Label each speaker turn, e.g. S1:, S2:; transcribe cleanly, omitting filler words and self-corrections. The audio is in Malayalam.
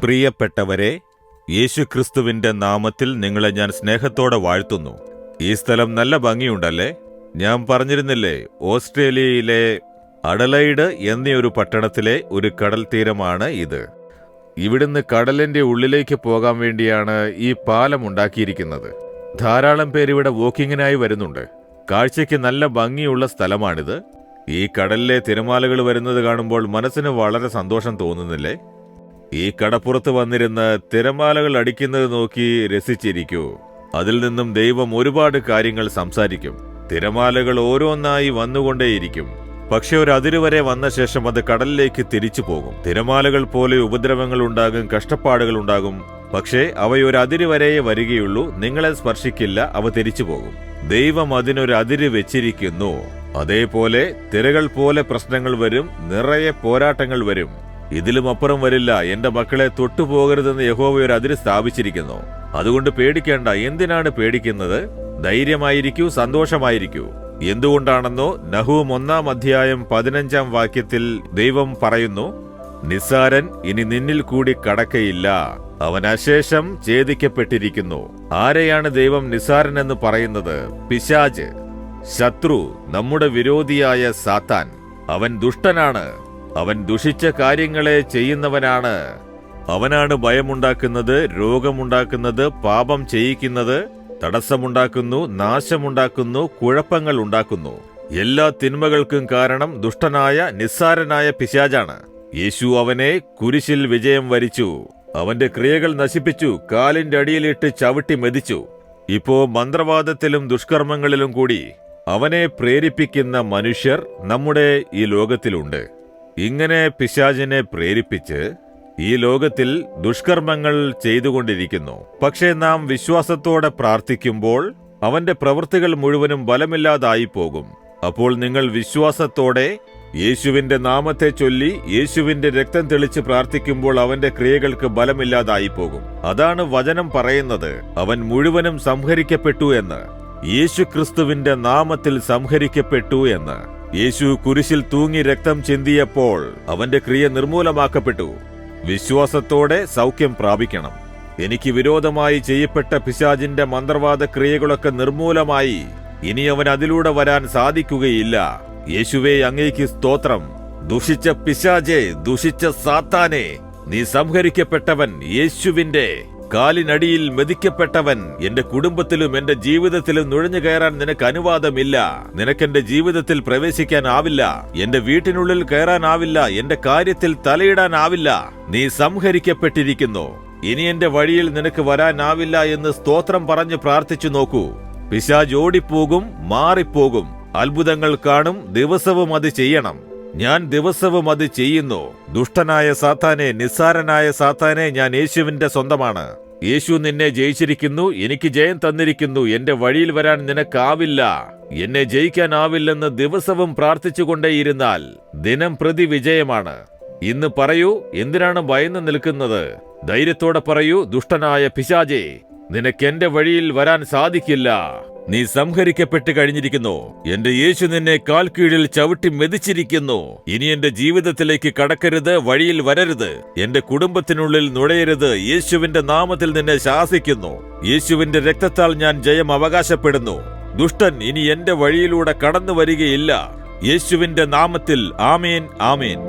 S1: പ്രിയപ്പെട്ടവരെ, യേശുക്രിസ്തുവിന്റെ നാമത്തിൽ നിങ്ങളെ ഞാൻ സ്നേഹത്തോടെ വാഴ്ത്തുന്നു. ഈ സ്ഥലം നല്ല ഭംഗിയുണ്ടല്ലേ? ഞാൻ പറഞ്ഞിരുന്നില്ലേ, ഓസ്ട്രേലിയയിലെ അഡലൈഡ് എന്നൊരു പട്ടണത്തിലെ ഒരു കടൽ തീരമാണ് ഇത്. ഇവിടുന്ന് കടലിന്റെ ഉള്ളിലേക്ക് പോകാൻ വേണ്ടിയാണ് ഈ പാലം ഉണ്ടാക്കിയിരിക്കുന്നത്. ധാരാളം പേരിവിടെ വോക്കിങ്ങിനായി വരുന്നുണ്ട്. കാഴ്ചയ്ക്ക് നല്ല ഭംഗിയുള്ള സ്ഥലമാണിത്. ഈ കടലിലെ തിരമാലകൾ വരുന്നത് കാണുമ്പോൾ മനസ്സിന് വളരെ സന്തോഷം തോന്നുന്നില്ലേ? ഈ കടപ്പുറത്ത് വന്നിരുന്ന് തിരമാലകൾ അടിക്കുന്നത് നോക്കി രസിച്ചിരിക്കൂ. അതിൽ നിന്നും ദൈവം ഒരുപാട് കാര്യങ്ങൾ സംസാരിക്കും. തിരമാലകൾ ഓരോന്നായി വന്നുകൊണ്ടേയിരിക്കും. പക്ഷെ ഒരു അതിരുവരെ വന്ന ശേഷം അത് കടലിലേക്ക് തിരിച്ചു പോകും. തിരമാലകൾ പോലെ ഉപദ്രവങ്ങൾ ഉണ്ടാകും, കഷ്ടപ്പാടുകൾ ഉണ്ടാകും. പക്ഷേ അവയൊരു അതിരുവരെയേ വരികയുള്ളൂ. നിങ്ങളെ സ്പർശിക്കില്ല, അവ തിരിച്ചു പോകും. ദൈവം അതിനൊരു അതിര് വെച്ചിരിക്കുന്നു. അതേപോലെ തിരകൾ പോലെ പ്രശ്നങ്ങൾ വരും, നിറയെ പോരാട്ടങ്ങൾ വരും. ഇതിലും അപ്പുറം വരില്ല. എന്റെ മക്കളെ തൊട്ടുപോകരുതെന്ന് യഹോവ ഒരു അതിര് സ്ഥാപിച്ചിരിക്കുന്നു. അതുകൊണ്ട് പേടിക്കേണ്ട. എന്തിനാണ് പേടിക്കുന്നത്? ധൈര്യമായിരിക്കൂ, സന്തോഷമായിരിക്കൂ. എന്തുകൊണ്ടാണെന്നോ, നഹൂം 1:15 ദൈവം പറയുന്നു, നിസ്സാരൻ ഇനി നിന്നിൽ കൂടി കടക്കയില്ല, അവൻ അശേഷം ഛേദിക്കപ്പെട്ടിരിക്കുന്നു. ആരെയാണ് ദൈവം നിസ്സാരൻ എന്ന് പറയുന്നത്? പിശാച്, ശത്രു, നമ്മുടെ വിരോധിയായ സാത്താൻ. അവൻ ദുഷ്ടനാണ്. അവൻ ദുഷിച്ച കാര്യങ്ങളെ ചെയ്യുന്നവനാണ്. അവനാണ് ഭയമുണ്ടാക്കുന്നത്, രോഗമുണ്ടാക്കുന്നത്, പാപം ചെയ്യിക്കുന്നത്, തടസ്സമുണ്ടാക്കുന്നു, നാശമുണ്ടാക്കുന്നു, കുഴപ്പങ്ങൾ ഉണ്ടാക്കുന്നു. എല്ലാ തിന്മകൾക്കും കാരണം ദുഷ്ടനായ നിസ്സാരനായ പിശാചാണ്. യേശു അവനെ കുരിശിൽ വിജയം വരിച്ചു. അവന്റെ ക്രിയകൾ നശിപ്പിച്ചു, കാലിന്റെ അടിയിലിട്ട് ചവിട്ടി മെതിച്ചു. ഇപ്പോ മന്ത്രവാദത്തിലും ദുഷ്കർമ്മങ്ങളിലും കൂടി അവനെ പ്രേരിപ്പിക്കുന്ന മനുഷ്യർ നമ്മുടെ ഈ ലോകത്തിലുണ്ട്. ഇങ്ങനെ പിശാചിനെ പ്രേരിപ്പിച്ച് ഈ ലോകത്തിൽ ദുഷ്കർമ്മങ്ങൾ ചെയ്തുകൊണ്ടിരിക്കുന്നു. പക്ഷേ നാം വിശ്വാസത്തോടെ പ്രാർത്ഥിക്കുമ്പോൾ അവന്റെ പ്രവൃത്തികൾ മുഴുവനും ബലമില്ലാതായി പോകും. അപ്പോൾ നിങ്ങൾ വിശ്വാസത്തോടെ യേശുവിന്റെ നാമത്തെ ചൊല്ലി യേശുവിന്റെ രക്തം തെളിച്ച് പ്രാർത്ഥിക്കുമ്പോൾ അവന്റെ ക്രിയകൾക്ക് ബലമില്ലാതായി പോകും. അതാണ് വചനം പറയുന്നത്, അവൻ മുഴുവനും സംഹരിക്കപ്പെട്ടു എന്ന്. യേശുക്രിസ്തുവിന്റെ നാമത്തിൽ സംഹരിക്കപ്പെട്ടു എന്ന്. യേശു കുരിശിൽ തൂങ്ങി രക്തം ചിന്തിയപ്പോൾ അവന്റെ ക്രിയ നിർമൂലമാക്കപ്പെട്ടു. വിശ്വാസത്തോടെ സൗഖ്യം പ്രാപിക്കണം. എനിക്ക് വിരോധമായി ചെയ്യപ്പെട്ട പിശാചിന്റെ മന്ത്രവാദ ക്രിയകളൊക്കെ നിർമൂലമായി. ഇനി അവൻ അതിലൂടെ വരാൻ സാധിക്കുകയില്ല. യേശുവേ, അങ്ങേക്ക് സ്തോത്രം. ദുഷിച്ച പിശാചേ, ദുഷിച്ച സാത്താനെ, നീ സംഹരിക്കപ്പെട്ടവൻ. യേശുവിന്റെ കാലിനടിയിൽ മെതിക്കപ്പെട്ടവൻ. എന്റെ കുടുംബത്തിലും എന്റെ ജീവിതത്തിലും നുഴഞ്ഞു കയറാൻ നിനക്ക് അനുവാദമില്ല. നിനക്കെന്റെ ജീവിതത്തിൽ പ്രവേശിക്കാനാവില്ല. എന്റെ വീട്ടിനുള്ളിൽ കയറാനാവില്ല. എന്റെ കാര്യത്തിൽ തലയിടാനാവില്ല. നീ സംഹരിക്കപ്പെട്ടിരിക്കുന്നു. ഇനി എന്റെ വഴിയിൽ നിനക്ക് വരാനാവില്ല എന്ന് സ്തോത്രം പറഞ്ഞ് പ്രാർത്ഥിച്ചു നോക്കൂ. പിശാച് ഓടിപ്പോകും, മാറിപ്പോകും. അത്ഭുതങ്ങൾ കാണും. ദിവസവും അത് ചെയ്യണം. ഞാൻ ദിവസവും അത് ചെയ്യുന്നു. ദുഷ്ടനായ സാത്താനെ, നിസ്സാരനായ സാത്താനെ, ഞാൻ യേശുവിന്റെ സ്വന്തമാണ്. യേശു നിന്നെ ജയിച്ചിരിക്കുന്നു. എനിക്ക് ജയം തന്നിരിക്കുന്നു. എന്റെ വഴിയിൽ വരാൻ നിനക്കാവില്ല, എന്നെ ജയിക്കാനാവില്ലെന്ന് ദിവസവും പ്രാർത്ഥിച്ചുകൊണ്ടേയിരുന്നാൽ ദിനം പ്രതി വിജയമാണ്. ഇന്ന് പറയൂ, എന്തിനാണ് ഭയന്ന് നിൽക്കുന്നത്? ധൈര്യത്തോടെ പറയൂ, ദുഷ്ടനായ പിശാചേ, നിനക്ക് എന്റെ വഴിയിൽ വരാൻ സാധിക്കില്ല. നീ സംഹരിക്കപ്പെട്ട് കഴിഞ്ഞിരിക്കുന്നു. എന്റെ യേശു നിന്നെ കാൽ കീഴിൽ ചവിട്ടി മെതിച്ചിരിക്കുന്നു. ഇനി എന്റെ ജീവിതത്തിലേക്ക് കടക്കരുത്, വഴിയിൽ വരരുത്, എന്റെ കുടുംബത്തിനുള്ളിൽ നുഴയരുത്. യേശുവിന്റെ നാമത്തിൽ നിന്നെ ശാസിക്കുന്നു. യേശുവിന്റെ രക്തത്താൽ ഞാൻ ജയം അവകാശപ്പെടുന്നു. ദുഷ്ടൻ ഇനി എന്റെ വഴിയിലൂടെ കടന്നു വരികയില്ല. യേശുവിന്റെ നാമത്തിൽ ആമേൻ, ആമേൻ.